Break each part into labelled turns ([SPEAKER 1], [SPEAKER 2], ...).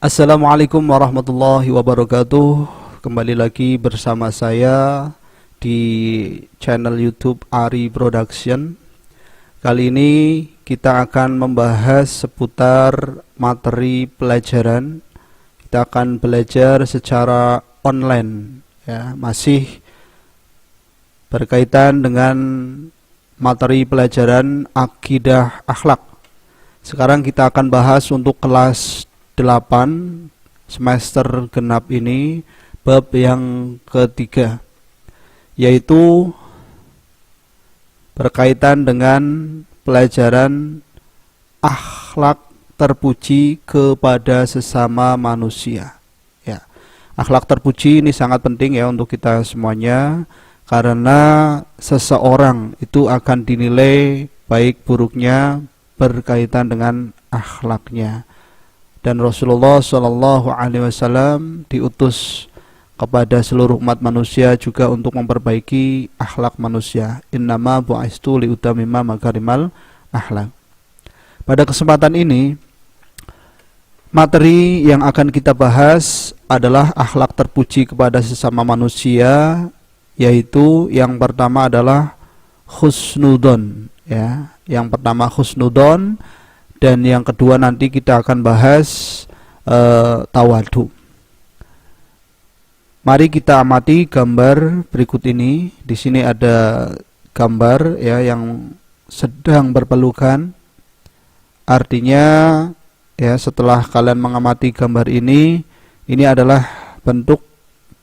[SPEAKER 1] Assalamualaikum warahmatullahi wabarakatuh. Kembali lagi bersama saya di channel YouTube Ari Production. Kali ini kita akan membahas seputar materi pelajaran. Kita akan belajar secara online ya, masih berkaitan dengan materi pelajaran akidah akhlak. Sekarang kita akan bahas untuk kelas 8 semester genap ini bab yang ketiga, yaitu berkaitan dengan pelajaran akhlak terpuji kepada sesama manusia. Ya, akhlak terpuji ini sangat penting ya untuk kita semuanya, karena seseorang itu akan dinilai baik buruknya berkaitan dengan akhlaknya. Dan Rasulullah SAW diutus kepada seluruh umat manusia juga untuk memperbaiki akhlak manusia. Innama bu'istu liutamima makarimal akhlak. Pada kesempatan ini, materi yang akan kita bahas adalah akhlak terpuji kepada sesama manusia, yaitu yang pertama adalah husnudon ya. Yang pertama husnudon, dan yang kedua nanti kita akan bahas tawadu. Mari kita amati gambar berikut ini. Di sini ada gambar ya yang sedang berpelukan. Artinya ya, setelah kalian mengamati gambar ini adalah bentuk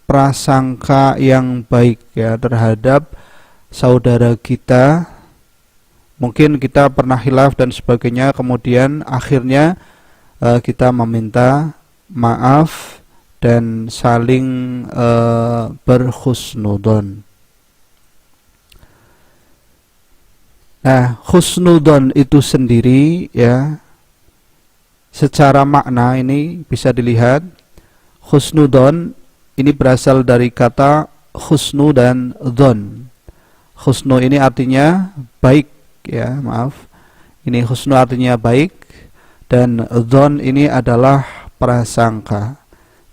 [SPEAKER 1] prasangka yang baik ya terhadap saudara kita. Mungkin kita pernah khilaf dan sebagainya, kemudian akhirnya kita meminta maaf dan saling berhusnudon. Nah, husnudon itu sendiri ya, secara makna ini bisa dilihat. Husnudon ini berasal dari kata husnu dan dhon. Husnu ini artinya baik ya, maaf. Ini husnu artinya baik, dan dhon ini adalah prasangka.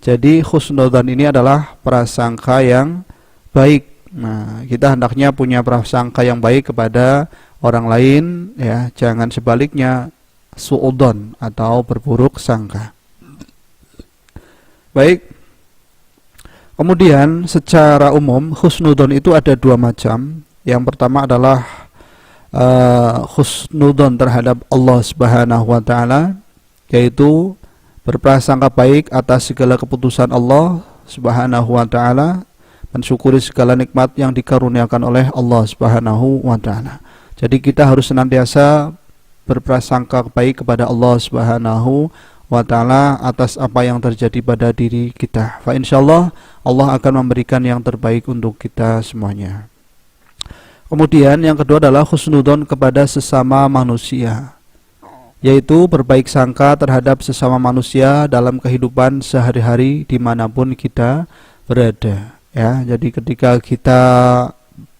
[SPEAKER 1] Jadi husnudzon ini adalah prasangka yang baik. Nah, kita hendaknya punya prasangka yang baik kepada orang lain ya, jangan sebaliknya suudzon atau berburuk sangka. Baik. Kemudian secara umum husnudzon itu ada dua macam. Yang pertama adalah husnudzon terhadap Allah Subhanahu wa taala, yaitu berprasangka baik atas segala keputusan Allah Subhanahu wa taala, mensyukuri segala nikmat yang dikaruniakan oleh Allah Subhanahu wa taala. Jadi kita harus senantiasa berprasangka baik kepada Allah Subhanahu wa taala atas apa yang terjadi pada diri kita. Fa insyaallah Allah akan memberikan yang terbaik untuk kita semuanya. Kemudian yang kedua adalah husnudzon kepada sesama manusia, yaitu berbaik sangka terhadap sesama manusia dalam kehidupan sehari-hari dimanapun kita berada ya. Jadi ketika kita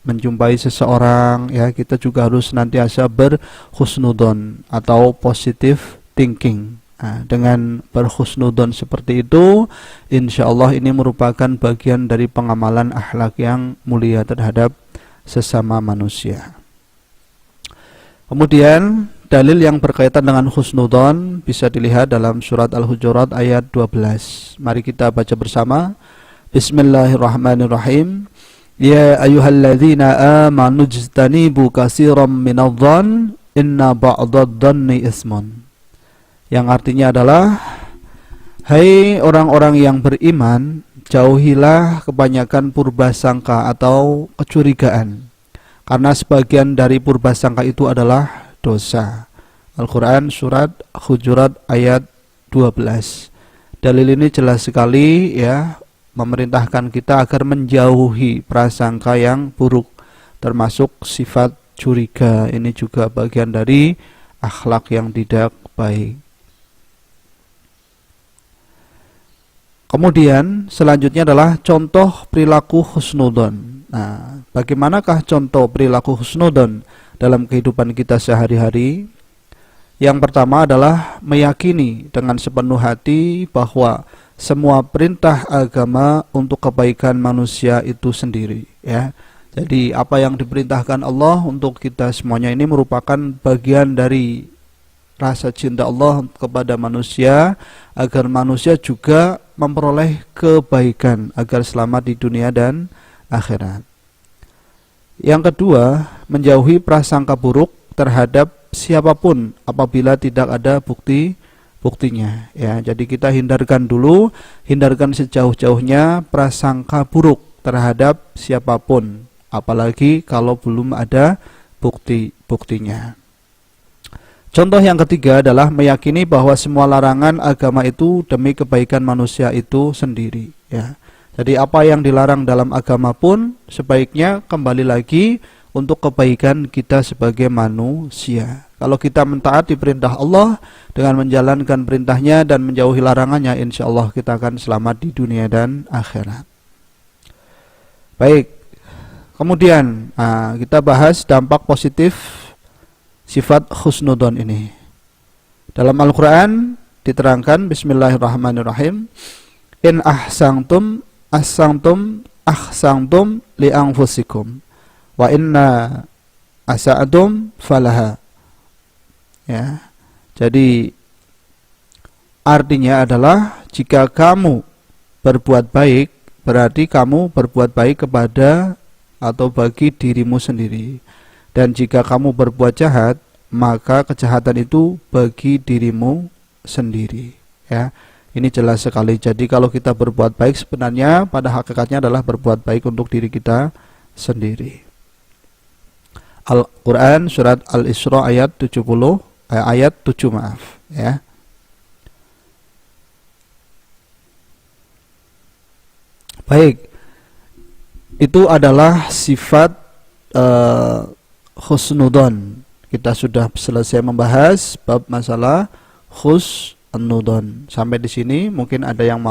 [SPEAKER 1] menjumpai seseorang ya, kita juga harus senantiasa berhusnudzon atau positive thinking. Nah, dengan berhusnudzon seperti itu, insya Allah ini merupakan bagian dari pengamalan akhlak yang mulia terhadap sesama manusia. Kemudian dalil yang berkaitan dengan husnudzon bisa dilihat dalam surat Al-Hujurat ayat 12. Mari kita baca bersama. Bismillahirrahmanirrahim. Ya ayyuhalladzina amanu jtanibu katsiran minadh-dhann inna ba'dadh-dhanni ismun. Yang artinya adalah, hai orang-orang yang beriman, jauhilah kebanyakan purbasangka atau kecurigaan, karena sebagian dari purbasangka itu adalah dosa. Al-Quran surat Hujurat ayat 12. Dalil ini jelas sekali ya, memerintahkan kita agar menjauhi prasangka yang buruk, termasuk sifat curiga. Ini juga bagian dari akhlak yang tidak baik. Kemudian selanjutnya adalah contoh perilaku husnudzon. Nah, bagaimanakah contoh perilaku husnudzon? dalam kehidupan kita sehari-hari. Yang pertama adalah meyakini dengan sepenuh hati bahwa semua perintah agama untuk kebaikan manusia itu sendiri, ya. Jadi apa yang diperintahkan Allah untuk kita semuanya ini merupakan bagian dari rasa cinta Allah kepada manusia, agar manusia juga memperoleh kebaikan, agar selamat di dunia dan akhirat. Yang kedua, menjauhi prasangka buruk terhadap siapapun apabila tidak ada buktinya, ya. Jadi kita hindarkan sejauh-jauhnya prasangka buruk terhadap siapapun, apalagi kalau belum ada buktinya. Contoh yang ketiga adalah meyakini bahwa semua larangan agama itu demi kebaikan manusia itu sendiri, ya. Jadi apa yang dilarang dalam agama pun sebaiknya kembali lagi untuk kebaikan kita sebagai manusia. Kalau kita mentaati perintah Allah dengan menjalankan perintahnya dan menjauhi larangannya, insya Allah kita akan selamat di dunia dan akhirat. Baik, kemudian kita bahas dampak positif sifat husnudon ini. Dalam Al-Quran diterangkan, Bismillahirrahmanirrahim, in ahsantum ahsantum li anfusikum wa inna asa'atum falaha. Ya. Jadi artinya adalah jika kamu berbuat baik, berarti kamu berbuat baik kepada atau bagi dirimu sendiri. Dan jika kamu berbuat jahat, maka kejahatan itu bagi dirimu sendiri, ya. Ini jelas sekali. Jadi kalau kita berbuat baik sebenarnya pada hakikatnya adalah berbuat baik untuk diri kita sendiri. Al-Quran surat Al-Isra ayat 7 ya. Baik, itu adalah sifat husnudon. Kita sudah selesai membahas bab masalah husnudon. Sampai di sini mungkin ada yang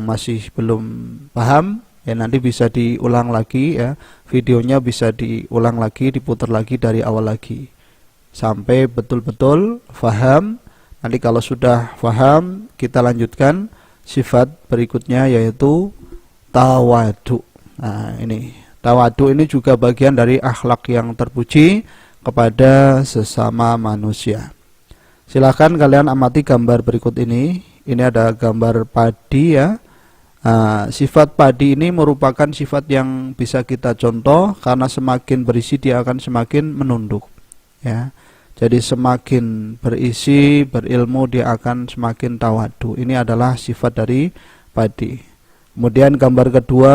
[SPEAKER 1] masih belum paham, ya nanti bisa diulang lagi, ya. Videonya bisa diulang lagi, diputar lagi dari awal lagi sampai betul-betul paham. Nanti kalau sudah paham, kita lanjutkan sifat berikutnya, yaitu tawadu. Nah, ini tawadu ini juga bagian dari akhlak yang terpuji kepada sesama manusia. Silakan kalian amati gambar berikut ini. Ini ada gambar padi, ya. Sifat padi ini merupakan sifat yang bisa kita contoh, karena semakin berisi dia akan semakin menunduk, ya. Jadi semakin berisi, berilmu, dia akan semakin tawadu. Ini adalah sifat dari padi. Kemudian gambar kedua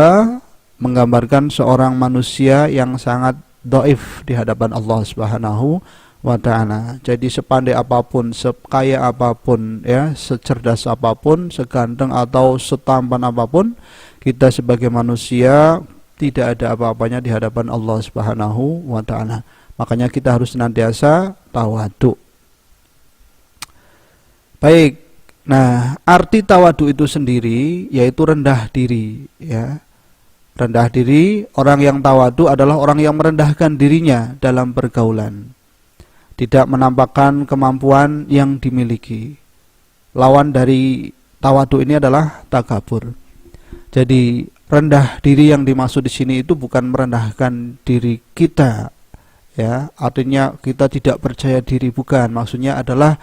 [SPEAKER 1] menggambarkan seorang manusia yang sangat dhaif di hadapan Allah Subhanahu wa ta'ala. Jadi sepandai apapun, sekaya apapun, ya, secerdas apapun, seganteng atau setampan apapun, kita sebagai manusia tidak ada apa-apanya di hadapan Allah Subhanahu wa ta'ala. Makanya kita harus senantiasa tawadu. Baik. Nah, arti tawadu itu sendiri yaitu rendah diri, ya. Rendah diri, orang yang tawadu adalah orang yang merendahkan dirinya dalam pergaulan, tidak menampakkan kemampuan yang dimiliki. Lawan dari tawadu ini adalah takabur. Jadi rendah diri yang dimaksud di sini itu bukan merendahkan diri kita, ya. Artinya kita tidak percaya diri, bukan. Maksudnya adalah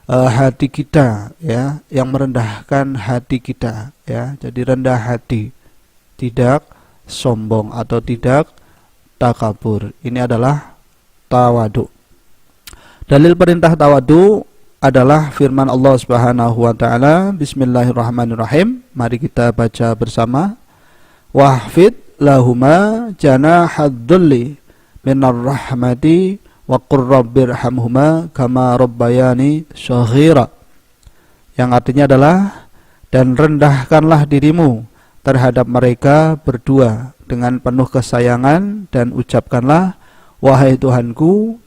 [SPEAKER 1] hati kita, ya, yang merendahkan hati kita, ya. Jadi rendah hati, tidak sombong atau tidak takabur. Ini adalah tawadu. Dalil perintah tawadu adalah firman Allah Subhanahu wa taala, Bismillahirrahmanirrahim. Mari kita baca bersama. Wahfid lahuma janahadzulli minar rahmati wa qur rabbirhamhuma kama rabbayani shaghira. Yang artinya adalah, dan rendahkanlah dirimu terhadap mereka berdua dengan penuh kesayangan, dan ucapkanlah, wahai Tuhanku,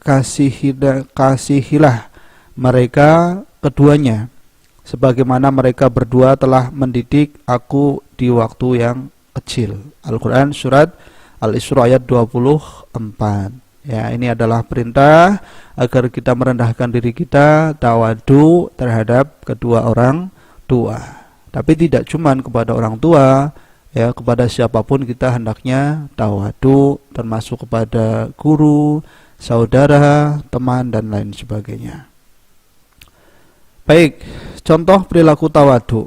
[SPEAKER 1] kasihilah mereka keduanya sebagaimana mereka berdua telah mendidik aku di waktu yang kecil. Al-Quran surat Al-Isra ayat 24. Ya, ini adalah perintah agar kita merendahkan diri kita, tawadu terhadap kedua orang tua. Tapi tidak cuma kepada orang tua, ya, kepada siapapun kita hendaknya tawadu, termasuk kepada guru, saudara, teman dan lain sebagainya. Baik, contoh perilaku tawadu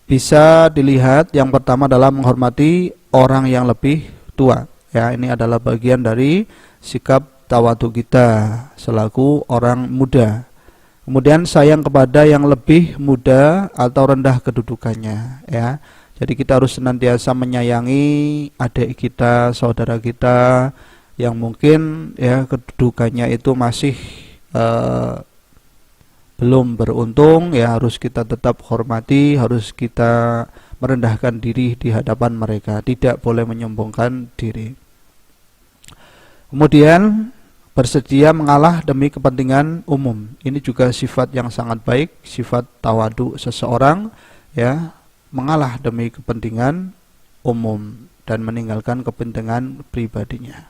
[SPEAKER 1] bisa dilihat yang pertama adalah menghormati orang yang lebih tua. Ya, ini adalah bagian dari sikap tawadu kita selaku orang muda. Kemudian sayang kepada yang lebih muda atau rendah kedudukannya, ya. Jadi kita harus senantiasa menyayangi adik kita, saudara kita yang mungkin ya kedudukannya itu masih belum beruntung, ya harus kita tetap hormati, harus kita merendahkan diri di hadapan mereka, tidak boleh menyombongkan diri. Kemudian bersedia mengalah demi kepentingan umum. Ini juga sifat yang sangat baik, sifat tawadu seseorang, ya, mengalah demi kepentingan umum dan meninggalkan kepentingan pribadinya.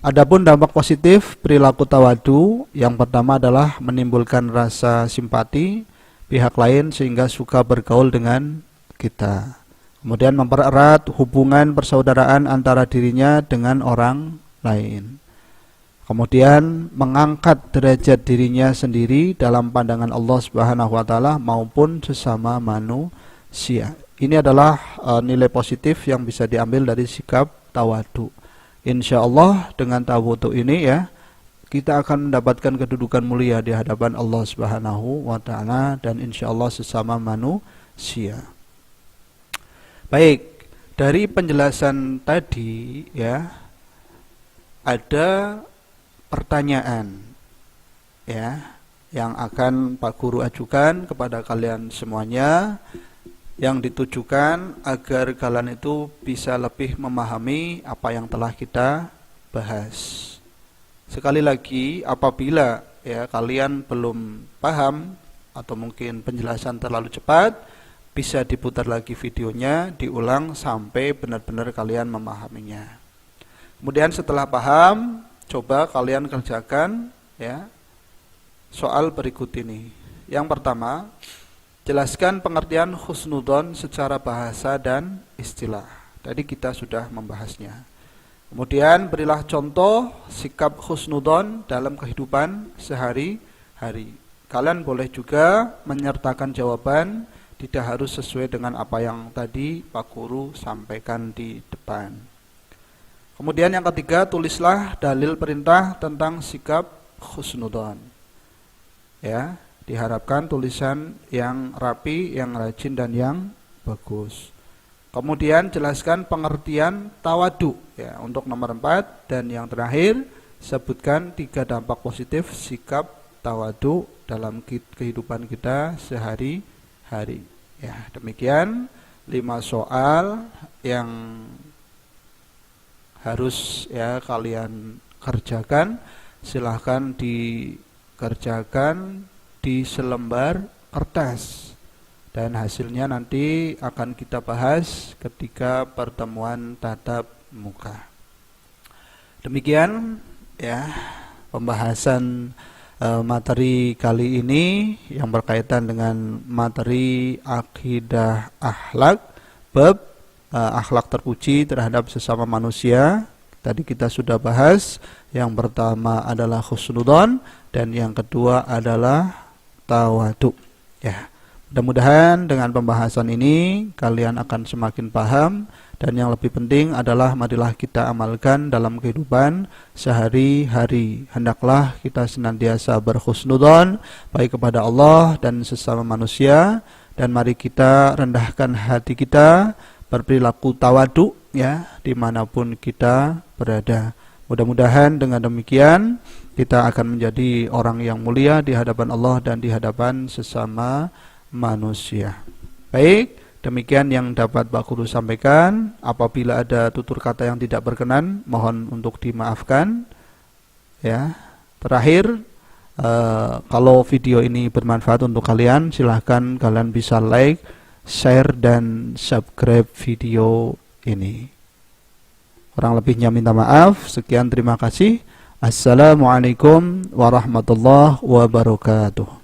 [SPEAKER 1] Adapun dampak positif perilaku tawadu, yang pertama adalah menimbulkan rasa simpati pihak lain sehingga suka bergaul dengan kita. Kemudian mempererat hubungan persaudaraan antara dirinya dengan orang lain. Kemudian mengangkat derajat dirinya sendiri dalam pandangan Allah Subhanahu wa taala maupun sesama manusia. Ini adalah nilai positif yang bisa diambil dari sikap tawadu. Insyaallah dengan tawadu ini ya kita akan mendapatkan kedudukan mulia di hadapan Allah Subhanahu wa taala dan insyaallah sesama manusia. Baik, dari penjelasan tadi ya ada pertanyaan ya yang akan Pak Guru ajukan kepada kalian semuanya yang ditujukan agar kalian itu bisa lebih memahami apa yang telah kita bahas. Sekali lagi, apabila ya kalian belum paham atau mungkin penjelasan terlalu cepat, bisa diputar lagi videonya, diulang sampai benar-benar kalian memahaminya. Kemudian setelah paham, coba kalian kerjakan ya soal berikut ini. Yang pertama, jelaskan pengertian husnudzon secara bahasa dan istilah. Tadi kita sudah membahasnya. Kemudian berilah contoh sikap husnudzon dalam kehidupan sehari-hari. Kalian boleh juga menyertakan jawaban, tidak harus sesuai dengan apa yang tadi Pak Guru sampaikan di depan. Kemudian yang ketiga, tulislah dalil perintah tentang sikap husnudzon. Ya, diharapkan tulisan yang rapi, yang rajin dan yang bagus. Kemudian jelaskan pengertian tawadu ya untuk nomor 4 dan yang terakhir sebutkan 3 dampak positif sikap tawadu dalam kehidupan kita sehari-hari. Ya, demikian 5 soal yang harus ya kalian kerjakan. Silahkan dikerjakan di selembar kertas dan hasilnya nanti akan kita bahas ketika pertemuan tatap muka. Demikian ya pembahasan materi kali ini yang berkaitan dengan materi akidah akhlak, bab akhlak terpuji terhadap sesama manusia. Tadi kita sudah bahas, yang pertama adalah husnudzon dan yang kedua adalah tawadu. Ya, mudah-mudahan dengan pembahasan ini kalian akan semakin paham. Dan yang lebih penting adalah marilah kita amalkan dalam kehidupan sehari-hari. Hendaklah kita senantiasa berhusnudzon baik kepada Allah dan sesama manusia. Dan mari kita rendahkan hati kita, berperilaku tawadu ya dimanapun kita berada. Mudah-mudahan dengan demikian kita akan menjadi orang yang mulia di hadapan Allah dan di hadapan sesama manusia. Baik, demikian yang dapat Pak Guru sampaikan. Apabila ada tutur kata yang tidak berkenan, mohon untuk dimaafkan. Ya, terakhir, kalau video ini bermanfaat untuk kalian, silahkan kalian bisa like, share dan subscribe video ini. Kurang lebihnya minta maaf. Sekian, terima kasih. Assalamualaikum warahmatullahi wabarakatuh.